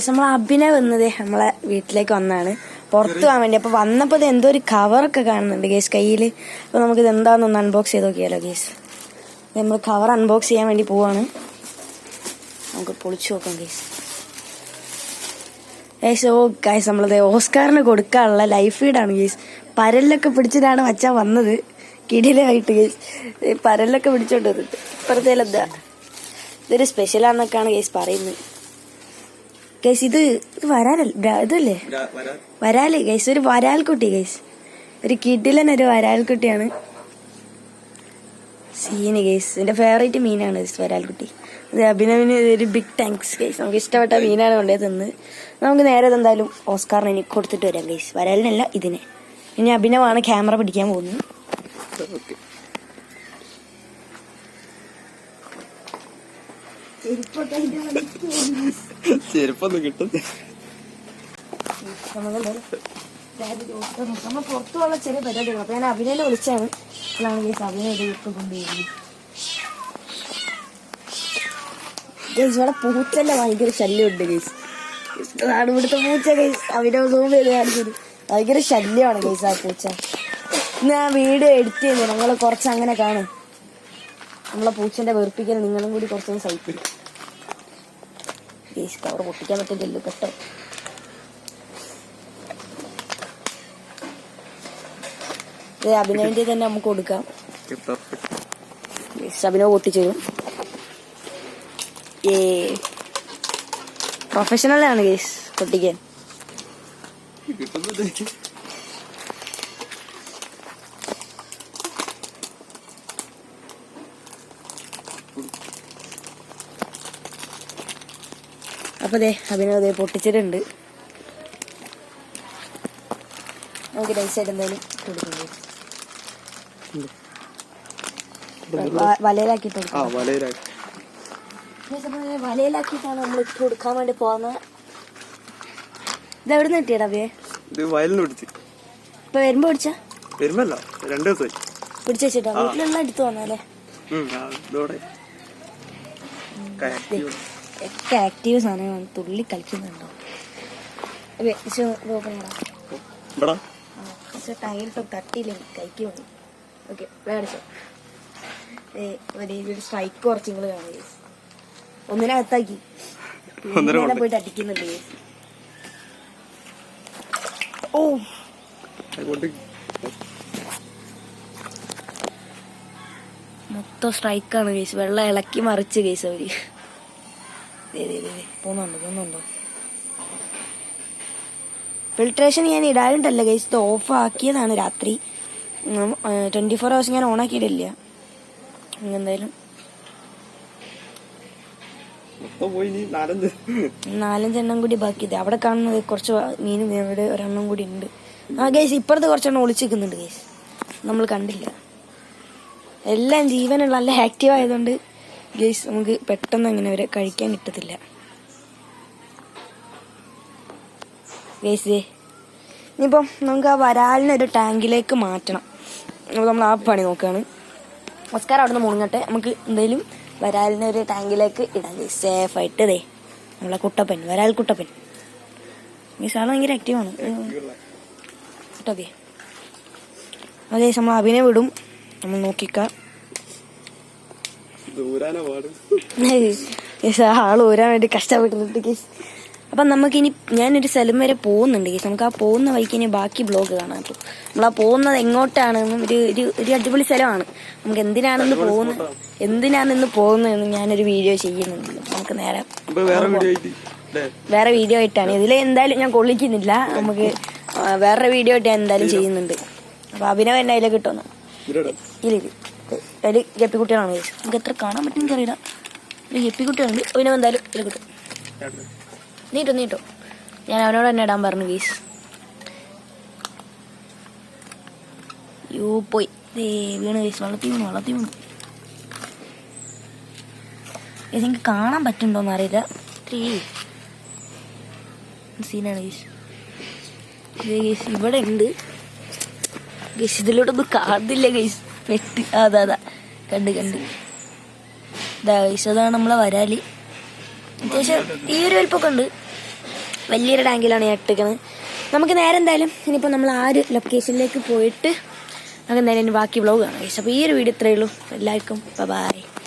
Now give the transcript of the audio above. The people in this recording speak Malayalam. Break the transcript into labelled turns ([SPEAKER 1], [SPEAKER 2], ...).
[SPEAKER 1] നമ്മൾ അഭിനവ് വന്നത് നമ്മളെ വീട്ടിലേക്ക് വന്നാണ് പുറത്ത് പോകാൻ വേണ്ടി. അപ്പൊ വന്നപ്പോ ഇത് എന്തോ ഒരു കവറൊക്കെ കാണുന്നുണ്ട് ഗേസ് കയ്യില്. അപ്പൊ നമുക്കിത് എന്താണെന്നൊന്ന് അൺബോക്സ് ചെയ്ത് നോക്കിയാലോ ഗേസ്. നമ്മൾ കവർ അൺബോക്സ് ചെയ്യാൻ വേണ്ടി പോവാണ്. നമുക്ക് പൊളിച്ചു നോക്കാം ഗേസ്. ഗേസ് ഓ ഗേസ് നമ്മളത് ഓസ്കാറിന് കൊടുക്കാനുള്ള ലൈഫ് ഫീഡാണ് ഗേസ്. പരലൊക്കെ പിടിച്ചിട്ടാണ് മച്ചാൻ വന്നത്. കിടിലായിട്ട് ഗേസ് പരലൊക്കെ പിടിച്ചോണ്ട് വന്നിട്ട് ഇപ്പഴത്തേലെന്താ ഇതൊരു സ്പെഷ്യലാന്നൊക്കെയാണ് ഗേസ് പറയുന്നത്. ഗൈസ് ഇത് വരാലല്ല ഇതല്ലേ വരാല് ഗൈസ്. ഒരു വരാൽക്കുട്ടി ഗൈസ്. ഒരു കിടിലനൊരു വരാൽക്കുട്ടിയാണ്. Scene guys. എന്റെ ഫേവറേറ്റ് മീനാണ് വരാൽക്കുട്ടി. അത് അഭിനവിന് ഒരു ബിഗ് താങ്ക്സ് ഗൈസ്. നമുക്ക് ഇഷ്ടപ്പെട്ട മീനാണ് കൊണ്ടേ തന്ന്. നമുക്ക് നേരെ എന്തായാലും ഓസ്കാറിന് ഇനി കൊടുത്തിട്ട് വരാം ഗൈസ്. വരാലിനല്ല ഇതിനെ. ഇനി അഭിനവാണ് ക്യാമറ പിടിക്കാൻ പോകുന്നത്.
[SPEAKER 2] ചെരുപ്പൊന്നും കിട്ടും.
[SPEAKER 1] നമ്മൾ പുറത്തുള്ള ചെറിയ പരിപാടികൾ. അപ്പൊ ഞാൻ അഭിനയെ വിളിച്ചാണ്. അപ്പോഴാണ് ഗൈസ് അഭിനയ ഇപ്പൊ കൊണ്ടുവരുന്നത്. ഗൈസ് ഇവിടെ പൂച്ചന്റെ ഭയങ്കര ശല്യമുണ്ട് ഗൈസ്. അതാണ് ഇവിടുത്തെ പൂച്ച ഗൈസ്. അഭിനവ് സൂം ചെയ്ത് കാണിച്ചത് ഭയങ്കര ശല്യമാണ് ഗൈസ് ആ പൂച്ച. ഇന്ന് ആ വീഡിയോ എഡിറ്റ് ചെയ്യുന്നത് നിങ്ങൾ കുറച്ച് അങ്ങനെ കാണും. നമ്മളെ പൂച്ചന്റെ വെറുപ്പിക്കൽ നിങ്ങളും കൂടി കുറച്ചൊന്ന് സഹിക്കും ഗൈസ്. കവർ പൊട്ടിക്കാൻ പറ്റില്ലല്ലോ പെട്ടോ. അഭിനവിന്റെ തന്നെ നമുക്ക് കൊടുക്കാം. അഭിനവ് പൊട്ടിച്ചേരും. പ്രൊഫഷണലാണ് ഗൈസ് പൊട്ടിക്കാൻ. അപ്പൊ അഭിനവ് പൊട്ടിച്ചിട്ടുണ്ട്. നമുക്ക് നൈസായിട്ട് എന്തായാലും കൊടുക്കും. വലയിലാക്കിട്ട് വലയിലാക്കിയിട്ടാണ് നമ്മൾ ഇട്ട് കൊടുക്കാൻ വേണ്ടി പോകുന്നത്. ഇത് എവിടെ നിന്ന് കിട്ടിയടാ അഭിയെ? ഇപ്പൊ വരുമ്പോ പിടിച്ചാ പിടിച്ചു വെച്ചിട്ടാ വീട്ടിലുള്ള എടുത്തു വന്നല്ലേ. ഒക്കെ ആക്റ്റീവ് സാധനമാണ്. തുള്ളി കളിക്കുന്നുണ്ടോ? ടൈലിട്ടോ തട്ടിയില്ലേ കൈക്ക് വേണ്ടി. ഓക്കെ മേടിച്ചോ. സ്ട്രൈക്ക് കുറച്ച് നിങ്ങൾ കാണുക. ഒന്നിനകത്താക്കി പോയിട്ട് അടിക്കുന്നുണ്ട്. ഓ മൊത്തം സ്ട്രൈക്കാണ് കേസ്. വെള്ളം ഇളക്കി മറിച്ച് കേസ് അവര്. പോകുന്നുണ്ടോ? ഫിൽട്രേഷൻ ഞാൻ ഇടാറുണ്ടല്ല ഗൈസ്. ഇത് ഓഫ് ആക്കിയതാണ് രാത്രി. 24 hours ഞാൻ ഓൺ ആക്കിയിട്ടില്ല. എന്തായാലും 4-5 എണ്ണം കൂടി ബാക്കിയത്. അവിടെ കാണുന്നത് കുറച്ച് മീനും ഇവിടെ ഒരെണ്ണം കൂടി ഉണ്ട്. ആ ഗൈസ് ഇപ്പുറത്ത് കുറച്ചെണ്ണം ഒളിച്ചിരിക്കുന്നുണ്ട് ഗൈസ്. നമ്മൾ കണ്ടില്ല. എല്ലാം ജീവനുള്ള നല്ല ആക്റ്റീവ് ആയതുകൊണ്ട് ഗൈസ് നമുക്ക് പെട്ടെന്ന് അങ്ങനെ അവരെ കഴിക്കാൻ കിട്ടത്തില്ല ഗൈസ്. ഇനിയിപ്പം നമുക്ക് ആ വരാലിനൊരു ടാങ്കിലേക്ക് മാറ്റണം. അപ്പോൾ നമ്മൾ ആ പണി നോക്കുകയാണ്. ഓസ്കാർ അവിടെ നിന്ന് മുങ്ങട്ടെ. നമുക്ക് എന്തായാലും വരാലിനൊരു ടാങ്കിലേക്ക് ഇടാം ഗൈസ്. സേഫായിട്ട് നമ്മളെ കുട്ടപ്പൻ വരാൽ കുട്ടപ്പൻ ഗൈസ്. ആൾ ഭയങ്കര ആക്റ്റീവാണ് കേട്ടോ. അതെ നമ്മൾ അഭിനയ വിടും. നമ്മൾ നോക്കിക്കാം. ആള് ഊരാൻ വേണ്ടി കഷ്ടപ്പെട്ടിട്ട് ഗൈസ്. അപ്പം നമുക്കിനി ഞാനൊരു സ്ഥലം വരെ പോകുന്നുണ്ട് ഗൈസ്. നമുക്ക് ആ പോകുന്ന വഴിക്ക് ഇനി ബാക്കി ബ്ലോഗ് കാണാം. അപ്പോൾ നമ്മൾ ആ പോകുന്നത് എങ്ങോട്ടാണെന്നും ഒരു അടിപൊളി സ്ഥലമാണ്. നമുക്ക് എന്തിനാണെന്ന് പോകുന്നതെന്നും ഞാനൊരു വീഡിയോ ചെയ്യുന്നുണ്ട്. നമുക്ക് നേരെ വേറെ വീഡിയോ ആയിട്ടാണ്. ഇതിൽ എന്തായാലും ഞാൻ കൊള്ളിക്കുന്നില്ല. നമുക്ക് വേറെ വീഡിയോ ആയിട്ട് ഞാൻ എന്തായാലും ചെയ്യുന്നുണ്ട്. അപ്പൊ അഭിനവ് എന്നെ അതിലേക്ക് കിട്ടുമെന്ന് അതിൽ ഗപ്പിക്കുട്ടികളാണ് ഗൈസ്. നമുക്ക് എത്ര കാണാൻ പറ്റുമെന്ന് അറിയില്ല. ഗപ്പിക്കുട്ടികളുണ്ട്. അഭിനവ് എന്തായാലും ഇതിൽ കിട്ടും. നീട്ടോ ഞാൻ അവനോട് തന്നെ ഇടാൻ പറഞ്ഞു ഗൈസ്. പോയി വീണ് ഗൈസ്. വെള്ളത്തിൽ വീണു. എനിക്ക് കാണാൻ പറ്റുന്നുണ്ടോന്ന് അറിയില്ല. സീനാണ് ഗൈസ്. ഗൈസ് ഇവിടെ ഉണ്ട് ഗൈസ്. ഇതിലൂടെ ഒന്നും കാണുന്നില്ല ഗൈസ്. പെട്ട് അതാ കണ്ട് ഇതാ ഗൈസ്. അതാണ് നമ്മളെ വരാല്. അത്യാവശ്യം ഈ ഒരു വലിപ്പൊക്കെ ഉണ്ട്. വലിയൊരു ടാങ്കിലാണ് ഞാൻ ഇട്ടിരിക്കുന്നത്. നമുക്ക് നേരെ എന്തായാലും ഇനിയിപ്പോൾ നമ്മൾ ആ ഒരു ലൊക്കേഷനിലേക്ക് പോയിട്ട് നമുക്ക് എന്തായാലും ബാക്കി വ്ളോഗ് കാണാം. അപ്പോൾ ഈ ഒരു വീഡിയോ ഇത്രയേ ഉള്ളൂ. എല്ലാവർക്കും ബൈ.